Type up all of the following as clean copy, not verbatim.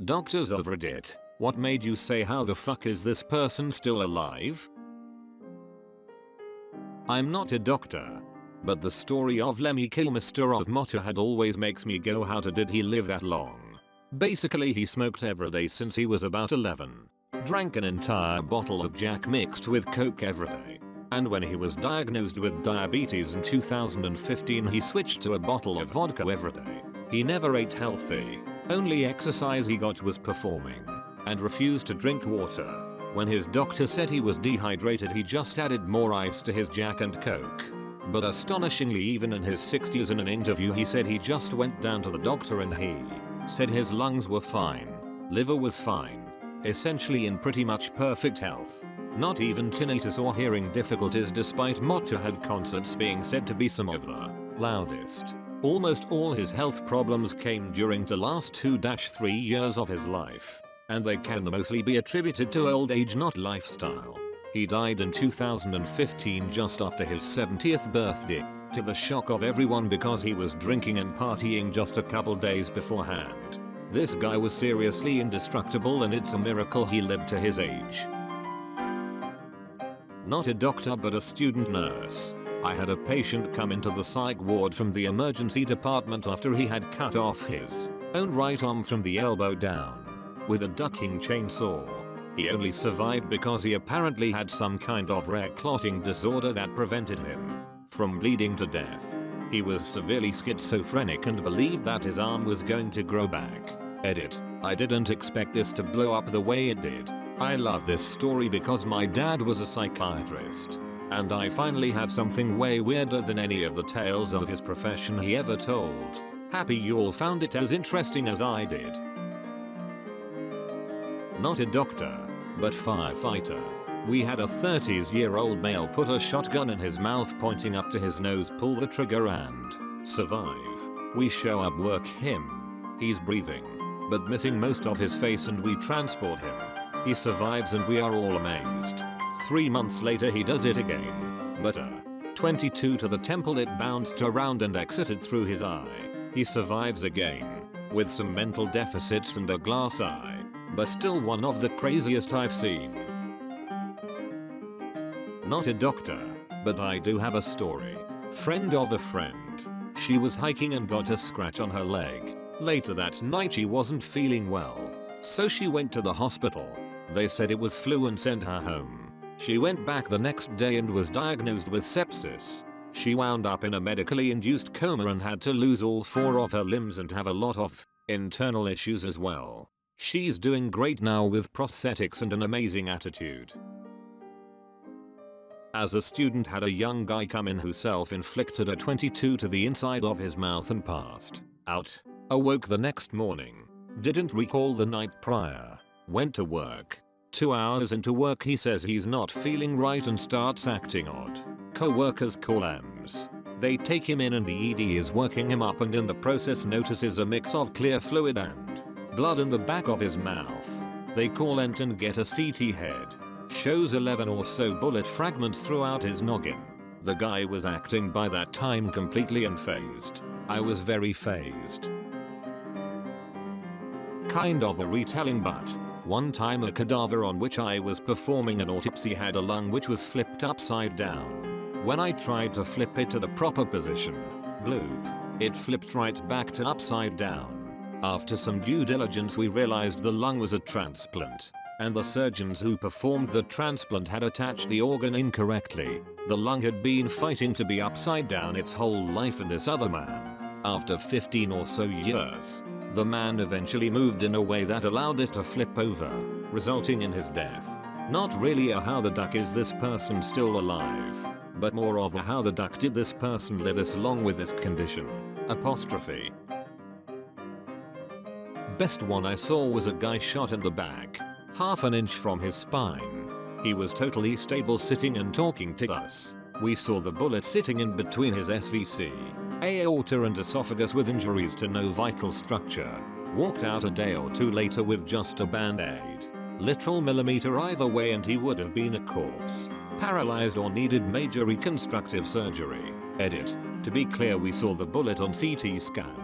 Doctors of Reddit, what made you say how the fuck is this person still alive? I'm not a doctor, but the story of Lemmy Kilmister of Motorhead always makes me go, how did he live that long? Basically he smoked every day since he was about 11. Drank an entire bottle of Jack mixed with Coke every day. And when he was diagnosed with diabetes in 2015 he switched to a bottle of vodka every day. He never ate healthy. Only exercise he got was performing. And refused to drink water. When his doctor said he was dehydrated he just added more ice to his Jack and Coke. But astonishingly, even in his 60s, in an interview he said he just went down to the doctor and he said his lungs were fine, liver was fine, essentially in pretty much perfect health. Not even tinnitus or hearing difficulties, despite Motorhead concerts being said to be some of the loudest. Almost all his health problems came during the last 2-3 years of his life. And they can mostly be attributed to old age, not lifestyle. He died in 2015 just after his 70th birthday, to the shock of everyone because he was drinking and partying just a couple days beforehand. This guy was seriously indestructible and it's a miracle he lived to his age. Not a doctor but a student nurse. I had a patient come into the psych ward from the emergency department after he had cut off his own right arm from the elbow down with a ducking chainsaw. He only survived because he apparently had some kind of rare clotting disorder that prevented him from bleeding to death. He was severely schizophrenic and believed that his arm was going to grow back. Edit. I didn't expect this to blow up the way it did. I love this story because my dad was a psychiatrist. And I finally have something way weirder than any of the tales of his profession he ever told. Happy you all found it as interesting as I did. Not a doctor, but firefighter. We had a 30-year-old male put a shotgun in his mouth pointing up to his nose, pull the trigger and survive. We show up, work him. He's breathing, but missing most of his face, and we transport him. He survives and we are all amazed. 3 months later he does it again, but a 22 to the temple, it bounced around and exited through his eye. He survives again, with some mental deficits and a glass eye, but still one of the craziest I've seen. Not a doctor, but I do have a story. Friend of a friend. She was hiking and got a scratch on her leg. Later that night she wasn't feeling well, so she went to the hospital. They said it was flu and sent her home. She went back the next day and was diagnosed with sepsis. She wound up in a medically induced coma and had to lose all 4 of her limbs and have a lot of internal issues as well. She's doing great now with prosthetics and an amazing attitude. As a student, had a young guy come in who self-inflicted a 22 to the inside of his mouth and passed out. Awoke the next morning. Didn't recall the night prior. Went to work. 2 hours into work he says he's not feeling right and starts acting odd. Co-workers call EMS. They take him in and the ED is working him up, and in the process notices a mix of clear fluid and blood in the back of his mouth. They call ENT and get a CT head. Shows 11 or so bullet fragments throughout his noggin. The guy was acting by that time completely unfazed. I was very fazed. Kind of a retelling, but one time a cadaver on which I was performing an autopsy had a lung which was flipped upside down. When I tried to flip it to the proper position, bloop, it flipped right back to upside down. After some due diligence we realized the lung was a transplant, and the surgeons who performed the transplant had attached the organ incorrectly. The lung had been fighting to be upside down its whole life, and this other man, after 15 or so years, the man eventually moved in a way that allowed it to flip over, resulting in his death. Not really a how the duck is this person still alive, but more of a how the duck did this person live this long with this condition. Apostrophe. Best one I saw was a guy shot in the back, half an inch from his spine. He was totally stable, sitting and talking to us. We saw the bullet sitting in between his SVC, aorta and esophagus with injuries to no vital structure. Walked out a day or 2 later with just a band-aid. Literal millimeter either way and he would have been a corpse. Paralyzed or needed major reconstructive surgery. Edit. To be clear, we saw the bullet on CT scan.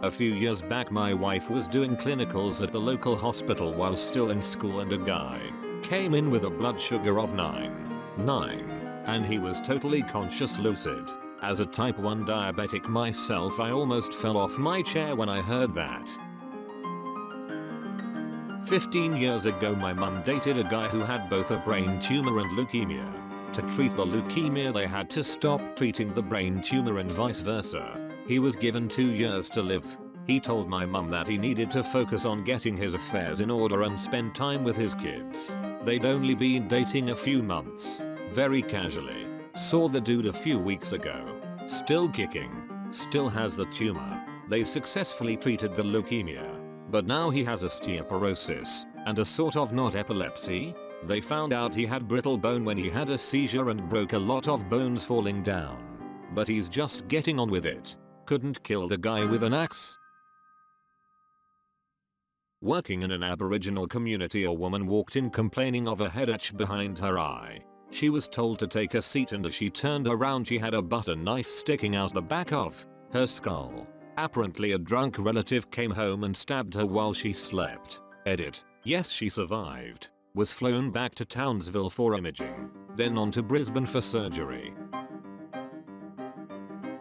A few years back my wife was doing clinicals at the local hospital while still in school and a guy came in with a blood sugar of 9, and he was totally conscious lucid. As a type 1 diabetic myself, I almost fell off my chair when I heard that. 15 years ago my mum dated a guy who had both a brain tumor and leukemia. To treat the leukemia they had to stop treating the brain tumor and vice versa. He was given 2 years to live. He told my mum that he needed to focus on getting his affairs in order and spend time with his kids. They'd only been dating a few months. Very casually. Saw the dude a few weeks ago. Still kicking. Still has the tumor. They successfully treated the leukemia. But now he has osteoporosis and a sort of not epilepsy. They found out he had brittle bone when he had a seizure and broke a lot of bones falling down. But he's just getting on with it. Couldn't kill the guy with an axe. Working in an Aboriginal community, a woman walked in complaining of a headache behind her eye. She was told to take a seat, and as she turned around she had a butter knife sticking out the back of her skull. Apparently a drunk relative came home and stabbed her while she slept. Edit. Yes, she survived. Was flown back to Townsville for imaging. Then on to Brisbane for surgery.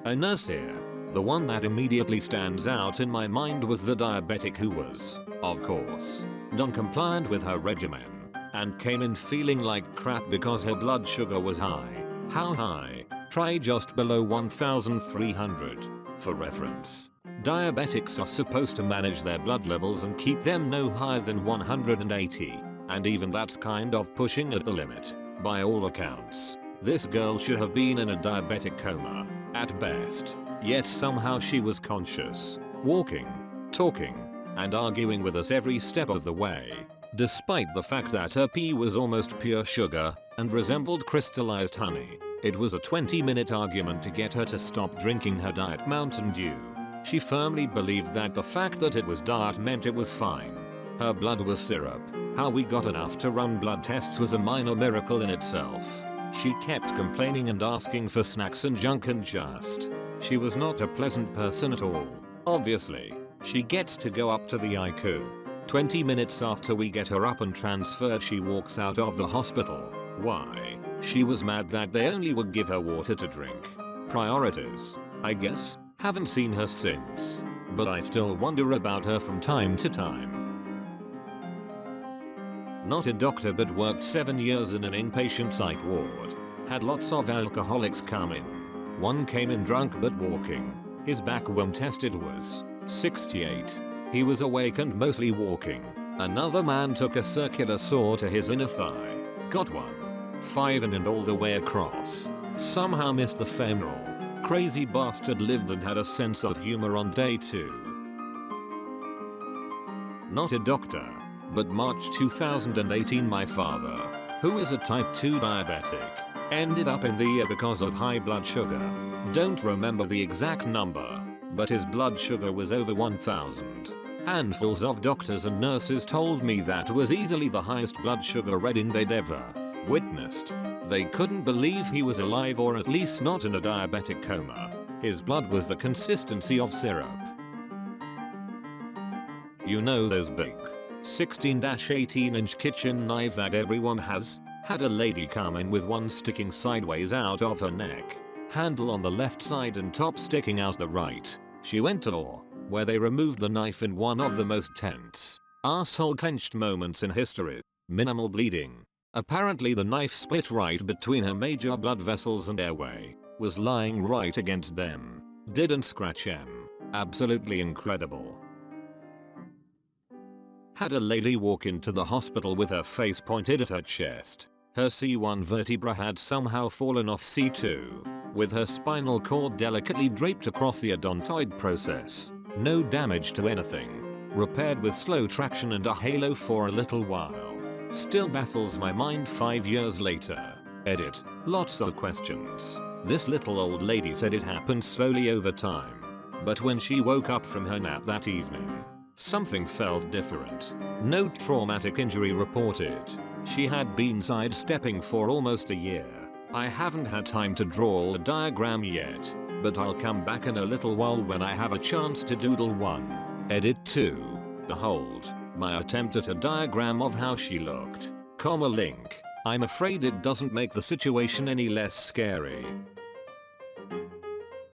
A nurse here. The one that immediately stands out in my mind was the diabetic who was, of course, non-compliant with her regimen and came in feeling like crap because her blood sugar was high. How high? Try just below 1,300. For reference, diabetics are supposed to manage their blood levels and keep them no higher than 180, and even that's kind of pushing at the limit. By all accounts, this girl should have been in a diabetic coma, at best. Yet somehow she was conscious, walking, talking, and arguing with us every step of the way, despite the fact that her pee was almost pure sugar and resembled crystallized honey. It was a 20-minute argument to get her to stop drinking her Diet Mountain Dew. She firmly believed that the fact that it was diet meant it was fine. Her blood was syrup. How we got enough to run blood tests was a minor miracle in itself. She kept complaining and asking for snacks and junk, and she was not a pleasant person at all. Obviously, she gets to go up to the ICU. 20 minutes after we get her up and transferred, she walks out of the hospital. Why? She was mad that they only would give her water to drink. Priorities, I guess. Haven't seen her since, but I still wonder about her from time to time. Not a doctor, but worked 7 years in an inpatient psych ward. Had lots of alcoholics come in. One came in drunk but walking. His back when tested was 68. He was awake and mostly walking. Another man took a circular saw to his inner thigh. Got 1.5 and all the way across. Somehow missed the femoral. Crazy bastard lived and had a sense of humor on day 2. Not a doctor, but March 2018 my father, who is a type 2 diabetic, ended up in the ER because of high blood sugar. Don't remember the exact number, but his blood sugar was over 1,000. Handfuls of doctors and nurses told me that was easily the highest blood sugar reading they'd ever witnessed. They couldn't believe he was alive, or at least not in a diabetic coma. His blood was the consistency of syrup. You know those big 16-18-inch kitchen knives that everyone has? Had a lady come in with one sticking sideways out of her neck, handle on the left side and top sticking out the right. She went to law, where they removed the knife in one of the most tense, asshole-clenched moments in history. Minimal bleeding. Apparently the knife split right between her major blood vessels and airway. Was lying right against them. Didn't scratch them. Absolutely incredible. Had a lady walk into the hospital with her face pointed at her chest. Her C1 vertebra had somehow fallen off C2, with her spinal cord delicately draped across the odontoid process. No damage to anything. Repaired with slow traction and a halo for a little while. Still baffles my mind 5 years later. Edit. Lots of questions. This little old lady said it happened slowly over time. But when she woke up from her nap that evening, something felt different. No traumatic injury reported. She had been sidestepping for almost a year. I haven't had time to draw a diagram yet, but I'll come back in a little while when I have a chance to doodle one. Edit 2. Behold, my attempt at a diagram of how she looked. Link. I'm afraid it doesn't make the situation any less scary.